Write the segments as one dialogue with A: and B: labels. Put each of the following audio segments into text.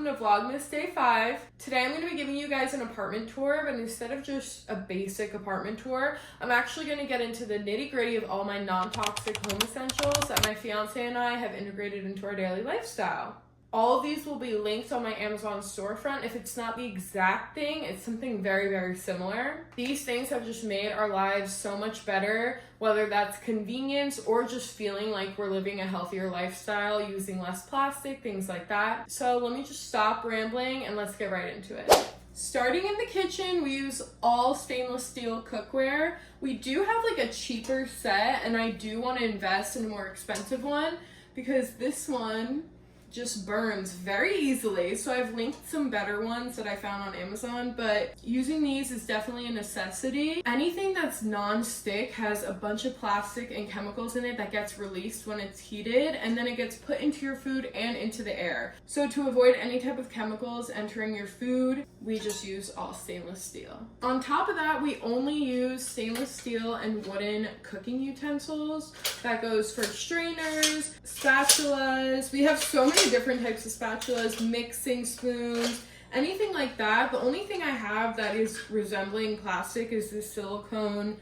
A: welcome to Vlogmas Day 5. Today I'm going to be giving you guys an apartment tour, but instead of just a basic apartment tour, I'm actually going to get into the nitty-gritty of all my non-toxic home essentials that my fiance and I have integrated into our daily lifestyle. All of these will be linked on my Amazon storefront. If it's not the exact thing, it's something very, very similar. These things have just made our lives so much better, whether that's convenience or just feeling like we're living a healthier lifestyle, using less plastic, things like that. So let me just stop rambling and let's get right into it. Starting in the kitchen, we use all stainless steel cookware. We do have like a cheaper set, and I do want to invest in a more expensive one because this one just burns very easily. So I've linked some better ones that I found on Amazon, but using these is definitely a necessity. Anything that's non-stick has a bunch of plastic and chemicals in it that gets released when it's heated, and then it gets put into your food and into the air. So to avoid any type of chemicals entering your food, we just use all stainless steel. On top of that, we only use stainless steel and wooden cooking utensils. That goes for strainers, spatulas. We have so many different types of spatulas, mixing spoons, anything like that. The only thing I have that is resembling plastic is this silicone,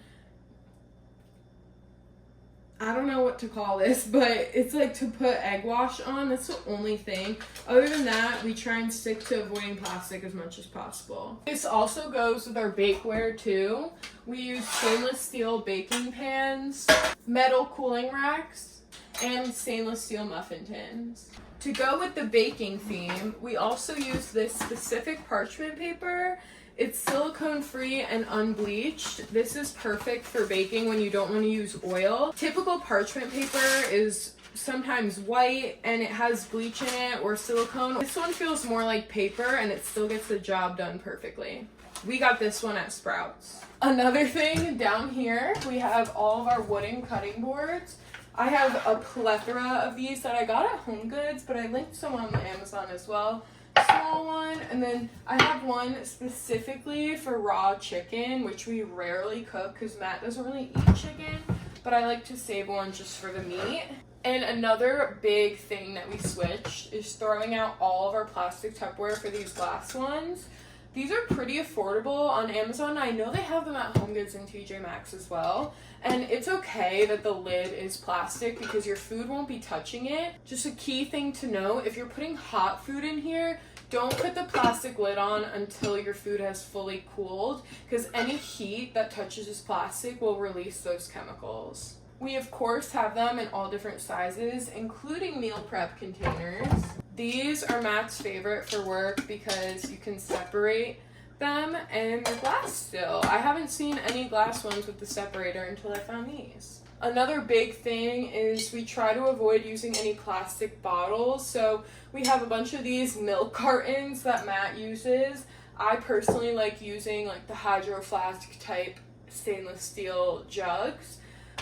A: I don't know what to call this, but it's like to put egg wash on. That's the only thing. Other than that, we try and stick to avoiding plastic as much as possible. This also goes with our bakeware too. We use stainless steel baking pans, metal cooling racks, and stainless steel muffin tins. To go with the baking theme, we also use this specific parchment paper. It's silicone free and unbleached. This is perfect for baking when you don't want to use oil. Typical parchment paper is sometimes white and it has bleach in it or silicone. This one feels more like paper and it still gets the job done perfectly. We got this one at Sprouts. Another thing down here, we have all of our wooden cutting boards. I have a plethora of these that I got at HomeGoods, but I linked some on Amazon as well. Small one, and then I have one specifically for raw chicken, which we rarely cook because Matt doesn't really eat chicken, but I like to save one just for the meat. And another big thing that we switched is throwing out all of our plastic Tupperware for these glass ones. These are pretty affordable on Amazon. I know they have them at HomeGoods and TJ Maxx as well. And it's okay that the lid is plastic because your food won't be touching it. Just a key thing to note, if you're putting hot food in here, don't put the plastic lid on until your food has fully cooled, because any heat that touches this plastic will release those chemicals. We of course have them in all different sizes, including meal prep containers. These are Matt's favorite for work because you can separate them and they're glass still. I haven't seen any glass ones with the separator until I found these. Another big thing is we try to avoid using any plastic bottles. So we have a bunch of these milk cartons that Matt uses. I personally like using like the Hydro Flask type stainless steel jugs,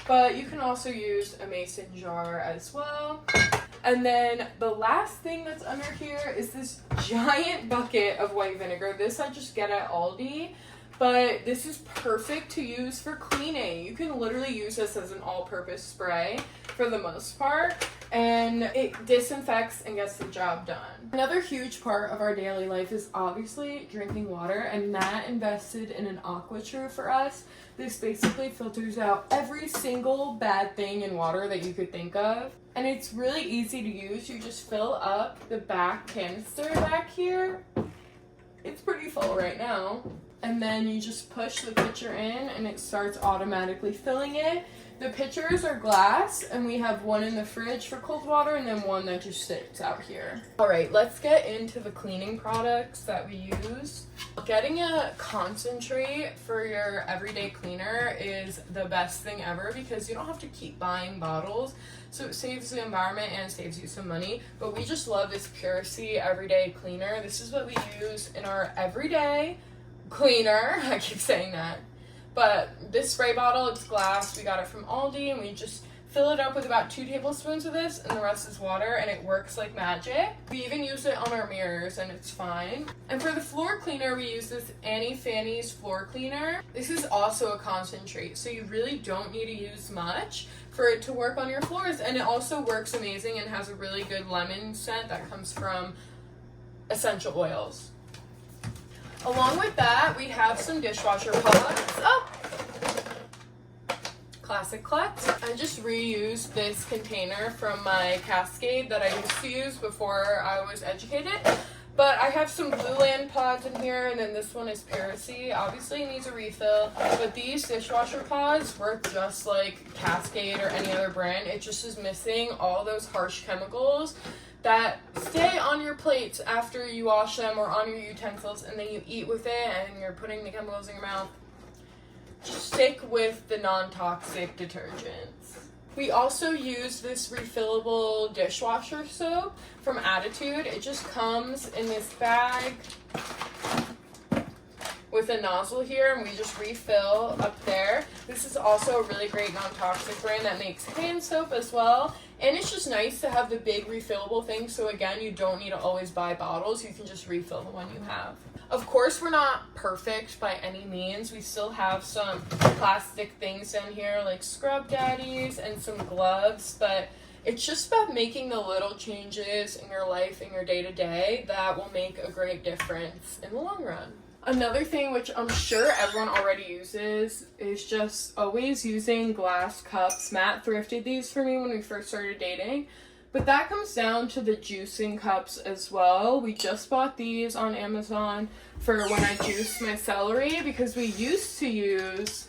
A: but you can also use a mason jar as well. And then the last thing that's under here is this giant bucket of white vinegar. This I just get at Aldi, but this is perfect to use for cleaning. You can literally use this as an all-purpose spray for the most part, and it disinfects and gets the job done. Another huge part of our daily life is obviously drinking water, and Matt invested in an AquaTrue for us. This basically filters out every single bad thing in water that you could think of. And it's really easy to use. You just fill up the back canister back here. It's pretty full right now. And then you just push the pitcher in and it starts automatically filling it. The pitchers are glass, and we have one in the fridge for cold water and then one that just sits out here. All right, let's get into the cleaning products that we use. Getting a concentrate for your everyday cleaner is the best thing ever because you don't have to keep buying bottles. So it saves the environment and saves you some money. But we just love this Puracy everyday cleaner. This is what we use in our everyday cleaner. I keep saying that. But this spray bottle, it's glass. We got it from Aldi, and we just fill it up with about 2 tablespoons of this, and the rest is water, and it works like magic. We even use it on our mirrors, and it's fine. And for the floor cleaner, we use this Annie Fanny's floor cleaner. This is also a concentrate, so you really don't need to use much for it to work on your floors, and it also works amazing and has a really good lemon scent that comes from essential oils. Along with that, we have some dishwasher pods. Oh! Classic collect. I just reused this container from my Cascade that I used to use before I was educated. But I have some Blue Land pods in here, and then this one is Piracy. Obviously, it needs a refill. But these dishwasher pods work just like Cascade or any other brand. It just is missing all those harsh chemicals that stay on your plates after you wash them or on your utensils, and then you eat with it and you're putting the chemicals in your mouth. Just stick with the non-toxic detergents. We also use this refillable dishwasher soap from Attitude. It just comes in this bag with a nozzle here, and we just refill up there. This is also a really great non-toxic brand that makes hand soap as well. And it's just nice to have the big refillable thing, so again, you don't need to always buy bottles. You can just refill the one you have. Of course, we're not perfect by any means. We still have some plastic things down here like scrub daddies and some gloves, but it's just about making the little changes in your life, in your day-to-day, that will make a great difference in the long run. Another thing, which I'm sure everyone already uses, is just always using glass cups. Matt thrifted these for me when we first started dating. But that comes down to the juicing cups as well. We just bought these on Amazon for when I juice my celery, because we used to use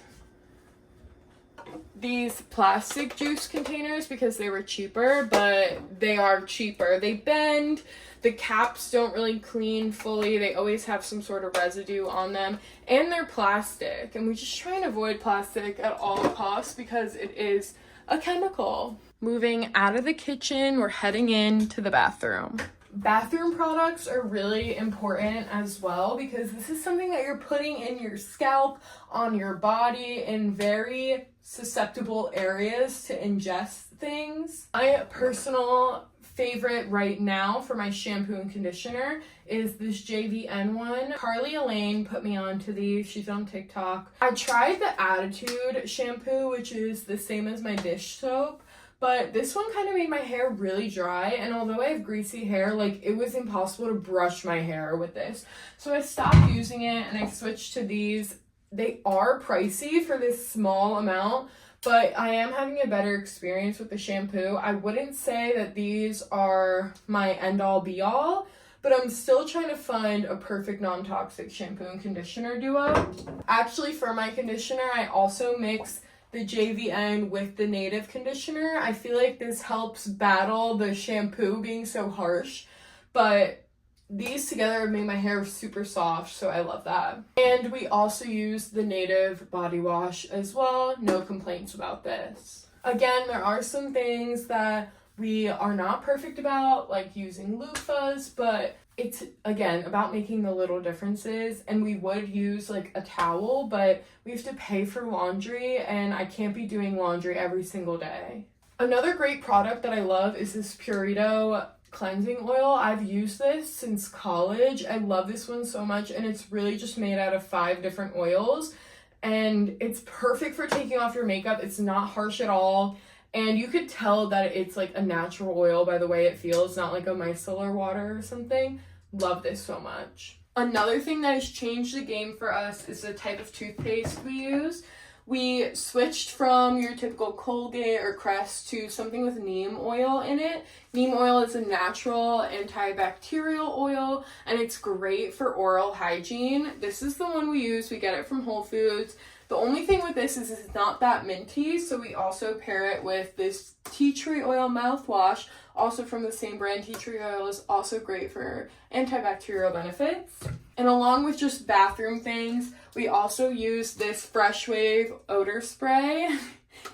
A: these plastic juice containers because they were cheaper, but they are cheaper. They bend, the caps don't really clean fully, they always have some sort of residue on them, and they're plastic. And we just try and avoid plastic at all costs because it is a chemical. Moving out of the kitchen, we're heading into the bathroom. Bathroom products are really important as well, because this is something that you're putting in your scalp, on your body, in very susceptible areas to ingest things. My personal favorite right now for my shampoo and conditioner is this JVN one. Carly Elaine put me onto these. She's on TikTok. I tried the Attitude shampoo, which is the same as my dish soap, but this one kind of made my hair really dry, and although I have greasy hair, like, it was impossible to brush my hair with this. So I stopped using it and I switched to these. They are pricey for this small amount, but I am having a better experience with the shampoo. I wouldn't say that these are my end-all be-all, but I'm still trying to find a perfect non-toxic shampoo and conditioner duo. Actually, for my conditioner, I also mix the JVN with the native conditioner. I feel like this helps battle the shampoo being so harsh, but these together have made my hair super soft, so I love that. And we also use the native body wash as well. No complaints about this. Again, there are some things that we are not perfect about, like using loofahs, but it's, again, about making the little differences. And we would use like a towel, but we have to pay for laundry, and I can't be doing laundry every single day. Another great product that I love is this Purito cleansing oil. I've used this since college. I love this one so much, and it's really just made out of 5 different oils, and it's perfect for taking off your makeup. It's not harsh at all, and you could tell that it's like a natural oil by the way it feels, not like a micellar water or something. Love this so much. Another thing that has changed the game for us is the type of toothpaste we use. We switched from your typical Colgate or Crest to something with neem oil in it. Neem oil is a natural antibacterial oil, and it's great for oral hygiene. This is the one we use. We get it from Whole Foods. The only thing with this is it's not that minty, so we also pair it with this tea tree oil mouthwash, also from the same brand. Tea tree oil is also great for antibacterial benefits. And along with just bathroom things, we also use this Fresh Wave odor spray.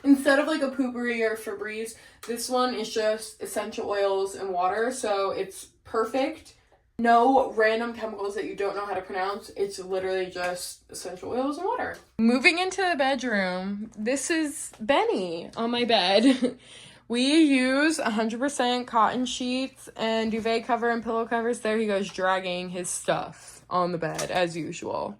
A: Instead of like a Poopery or Febreze, this one is just essential oils and water, so it's perfect. No random chemicals that you don't know how to pronounce. It's literally just essential oils and water. Moving into the bedroom, this is Benny on my bed. We use 100% cotton sheets and duvet cover and pillow covers. There he goes, dragging his stuff on the bed as usual.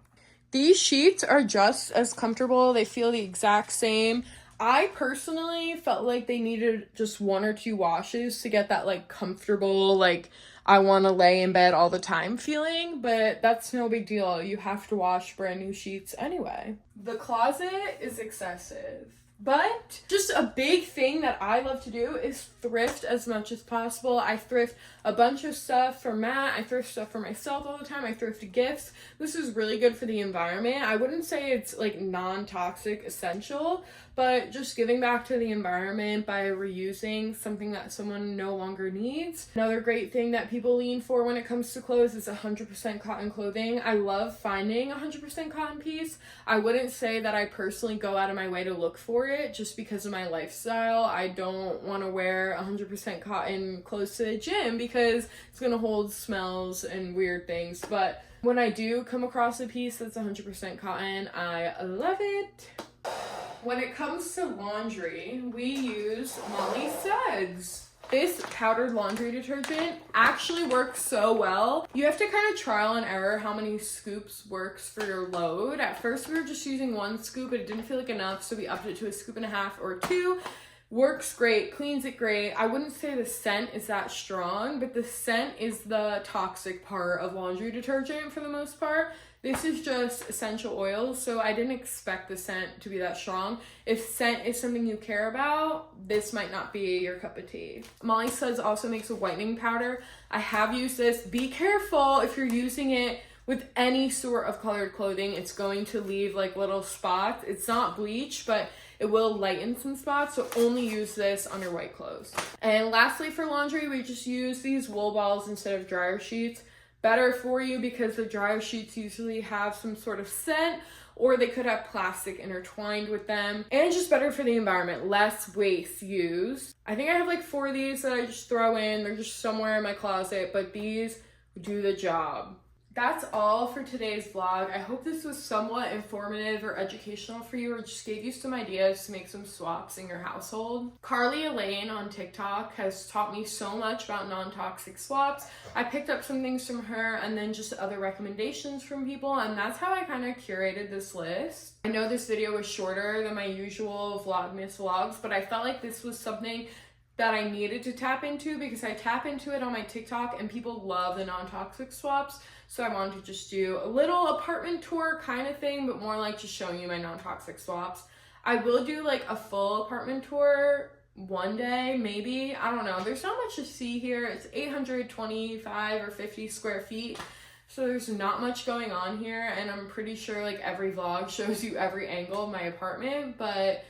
A: These sheets are just as comfortable. They feel the exact same. I personally felt like they needed just 1 or 2 washes to get that like comfortable, like, I want to lay in bed all the time feeling, but that's no big deal. You have to wash brand new sheets anyway. The closet is excessive. But just a big thing that I love to do is thrift as much as possible. I thrift a bunch of stuff for Matt. I thrift stuff for myself all the time. I thrift gifts. This is really good for the environment. I wouldn't say it's like non-toxic essential, but just giving back to the environment by reusing something that someone no longer needs. Another great thing that people lean for when it comes to clothes is 100% cotton clothing. I love finding 100% cotton piece. I wouldn't say that I personally go out of my way to look for it just because of my lifestyle. I don't want to wear 100% cotton clothes to the gym because it's going to hold smells and weird things. But when I do come across a piece that's 100% cotton, I love it. When it comes to laundry, we use Molly Suds. This powdered laundry detergent actually works so well. You have to kind of trial and error how many scoops works for your load. At first we were just using 1 scoop, but it didn't feel like enough, so we upped it to 1.5 scoops or 2. Works great, cleans it great. I wouldn't say the scent is that strong, but the scent is the toxic part of laundry detergent for the most part. This is just essential oils, so I didn't expect the scent to be that strong. If scent is something you care about, this might not be your cup of tea. Molly Suds also makes a whitening powder. I have used this. Be careful if you're using it with any sort of colored clothing. It's going to leave like little spots. It's not bleach, but it will lighten some spots, so only use this on your white clothes. And lastly, for laundry, we just use these wool balls instead of dryer sheets. Better for you because the dryer sheets usually have some sort of scent, or they could have plastic intertwined with them. And just better for the environment, less waste used. I think I have like 4 of these that I just throw in. They're just somewhere in my closet, but these do the job. That's all for today's vlog. I hope this was somewhat informative or educational for you, or just gave you some ideas to make some swaps in your household. Carly Elaine on TikTok has taught me so much about non-toxic swaps. I picked up some things from her and then just other recommendations from people, and that's how I kind of curated this list. I know this video was shorter than my usual VLOGMAS vlogs, but I felt like this was something that I needed to tap into because I tap into it on my TikTok and people love the non-toxic swaps. So I wanted to just do a little apartment tour kind of thing, but more like just showing you my non-toxic swaps. I will do like a full apartment tour one day, maybe. I don't know. There's not much to see here. It's 825 or 50 square feet. So there's not much going on here. And I'm pretty sure like every vlog shows you every angle of my apartment, but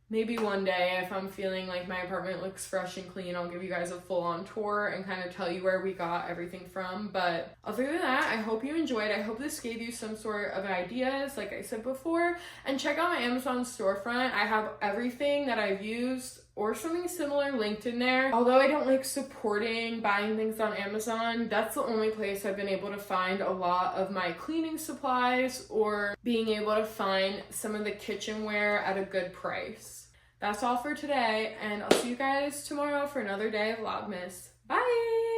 A: maybe one day, if I'm feeling like my apartment looks fresh and clean, I'll give you guys a full-on tour and kind of tell you where we got everything from. But other than that, I hope you enjoyed. I hope this gave you some sort of ideas, like I said before. And check out my Amazon storefront. I have everything that I've used or something similar linked in there. Although I don't like supporting buying things on Amazon, that's the only place I've been able to find a lot of my cleaning supplies or being able to find some of the kitchenware at a good price. That's all for today, and I'll see you guys tomorrow for another day of Vlogmas. Bye!